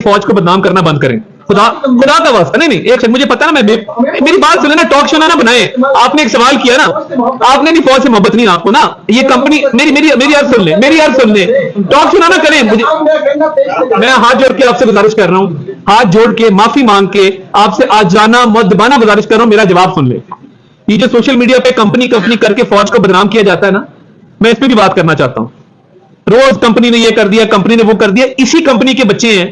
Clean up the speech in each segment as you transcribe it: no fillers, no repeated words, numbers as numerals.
فوج کو بدنام کرنا بند کریں. خدا کا واسطہ. نہیں ایک مجھے پتا نا, میں میری بات سنیں نا, ٹاک شو نہ بنائیں. آپ نے ایک سوال کیا نا, آپ نے نہیں فوج سے محبت نہیں آپ کو نا, یہ کمپنی میری عرض سن لیں, ٹاک شو نہ کریں. میں ہاتھ جوڑ کے آپ سے گزارش کر رہا ہوں, ہاتھ جوڑ کے معافی مانگ کے آپ سے آج جانا مدبانہ گزارش کر رہا ہوں, میرا جواب سن لیں. یہ جو سوشل میڈیا پہ کمپنی کر کے فوج کو بدنام کیا جاتا ہے نا, میں اس پہ بھی بات کرنا چاہتا ہوں. روز کمپنی نے یہ کر دیا, کمپنی نے وہ کر دیا. اسی کمپنی کے بچے ہیں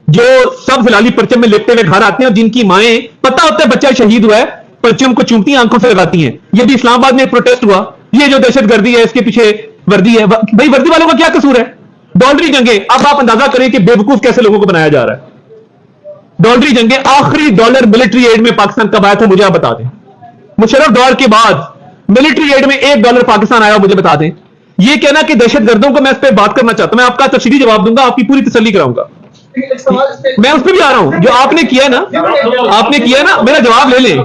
جو سب ہلالی پرچم میں لپٹے ہوئے گھر آتے ہیں, اور جن کی مائیں پتہ ہوتا ہے بچہ شہید ہوا ہے, پرچم کو چومتی ہیں, آنکھوں سے لگاتی ہیں. یہ بھی اسلام آباد میں ایک پروٹیسٹ ہوا, یہ جو دہشت گردی ہے اس کے پیچھے وردی ہے. بھائی وردی والوں کا کیا قصور ہے؟ ڈالری جنگیں, اب آپ اندازہ کریں کہ بے وقوف کیسے لوگوں کو بنایا جا رہا ہے. ڈالری جنگیں, آخری ڈالر ملٹری ایڈ میں پاکستان کب آیا تھا مجھے آپ بتا دیں. مشرف دور کے بعد ملٹری ایڈ میں $1 پاکستان آیا, مجھے بتا دیں. یہ کہنا کہ دہشت گردوں کو میں اس پہ بات کرنا چاہتا ہوں, میں آپ کا تفصیلی جواب دوں گا, آپ کی پوری تسلی کراؤں گا. میں اس پہ بھی آ رہا ہوں, جو آپ نے کیا نا, میرا جواب لے لیں.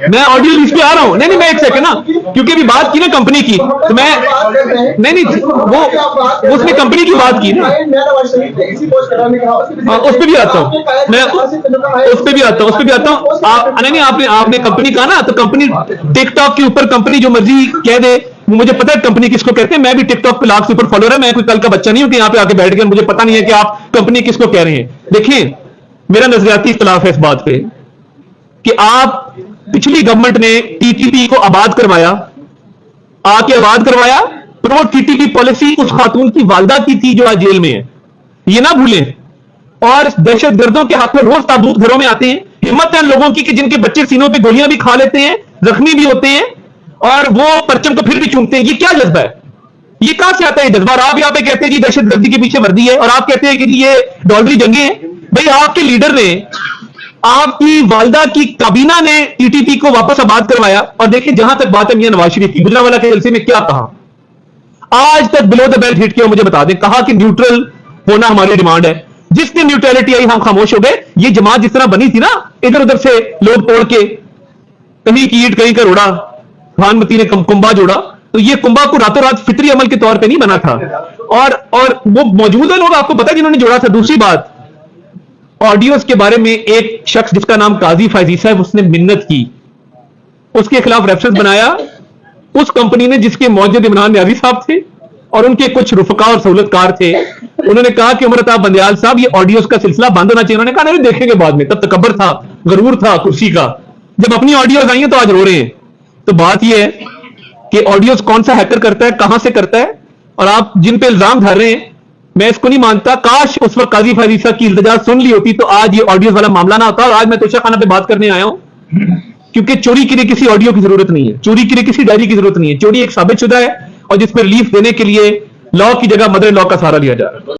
میں آڈیو لیز پہ آ رہا ہوں. نہیں میں ایک سیکنڈ نا, کیونکہ ابھی بات کی نا کمپنی کی, تو میں نہیں وہ اس نے کمپنی کی بات کی نا, اس پہ بھی آتا ہوں میں, اس پہ بھی آتا ہوں. آپ نے کمپنی کہا نا, تو کمپنی ٹک ٹاک کے اوپر کمپنی جو مرضی کہہ دے, مجھے پتا ہے کمپنی کس کو کہتے ہیں. میں بھی ٹک ٹاک پہ لاکھ سے اوپر فالوور ہے, میں کوئی کل کا بچہ نہیں ہوں کہ یہاں پہ آ کے بیٹھ گیا, مجھے پتا نہیں ہے کہ آپ کمپنی کس کو کہہ رہے ہیں. دیکھیں میرا نظریاتی اختلاف ہے اس بات پہ کہ آپ پچھلی گورنمنٹ نے ٹی ٹی پی کو آباد کروایا, آ کے آباد کروایا. پھر وہ ٹی ٹی پی پالیسی اس خاتون کی والدہ کی تھی جو آج جیل میں ہے, یہ نہ بھولیں. اور دہشت گردوں کے ہاتھ میں روز تابوت گھروں میں آتے ہیں. ہمت ہے ان لوگوں کی کہ جن کے بچے سینوں پہ گولیاں بھی کھا لیتے ہیں, زخمی بھی ہوتے ہیں, اور وہ پرچم کو پھر بھی چومتے ہیں. یہ کیا جذبہ ہے؟ یہ کہاں سے آتا ہے جذبہ؟ اور آپ یہاں پہ کہتے ہیں جی دہشت گردی کے پیچھے وردی ہے, اور آپ کہتے ہیں کہ جی یہ ڈالری جنگیں ہیں. بھائی آپ کے لیڈر نے, آپ کی والدہ کی کابینہ نے ٹی ٹی پی کو واپس آباد کروایا. اور دیکھیں جہاں تک بات ہے میاں نواز شریف کی, گجرانوالہ کے جلسے میں کیا کہا, آج تک بلو دا بیلٹ ہٹ کیا مجھے بتا دیں. کہا کہ نیوٹرل ہونا ہماری ڈیمانڈ ہے. جس نے نیوٹرلٹی آئی ہم خاموش ہو گئے. یہ جماعت جس طرح بنی تھی نا, ادھر ادھر سے لوگ توڑ کے, کہیں کی اینٹ کہیں کا روڑا, خان متی نے کنبا جوڑا, تو یہ کنبا کو راتوں رات فطری عمل کے طور پہ نہیں بنا تھا. اور وہ موجودہ لوگ آپ کو پتا جنہوں نے جوڑا تھا. دوسری بات, آڈیوز کے بارے میں ایک شخص جس کا نام قاضی فائزی صاحب, اس نے منت کی, اس کے خلاف ریفرنس بنایا. اس کمپنی نے جس کے موجود عمران نیازی صاحب تھے اور ان کے کچھ رفقا اور سہولت کار تھے, انہوں نے کہا کہ عمر عطا بندیال صاحب یہ آڈیوز کا سلسلہ بند ہونا چاہیے. انہوں نے کہا نہیں دیکھیں گے بعد میں. تب تکبر تھا, غرور تھا کرسی کا. جب اپنی آڈیوز آئی ہیں تو آج رو رہے ہیں. تو بات یہ ہے کہ آڈیوز کون سا ہیکر کرتا ہے, کہاں سے کرتا ہے, اور آپ جن پہ الزام دھر رہے ہیں, میں اس کو نہیں مانتا. کاش اس وقت قاضی فائزی صاحب کی التجا سن لی ہوتی تو آج یہ آڈیوز والا معاملہ نہ ہوتا. اور آج میں توشہ خانہ پہ بات کرنے آیا ہوں, کیونکہ چوری کے لیے کسی آڈیو کی ضرورت نہیں ہے, چوری کے لیے کسی ڈائری کی ضرورت نہیں ہے. چوری ایک ثابت شدہ ہے, اور جس پہ ریلیف دینے کے لیے لا کی جگہ مدر لا کا سہارا لیا جا رہا ہے.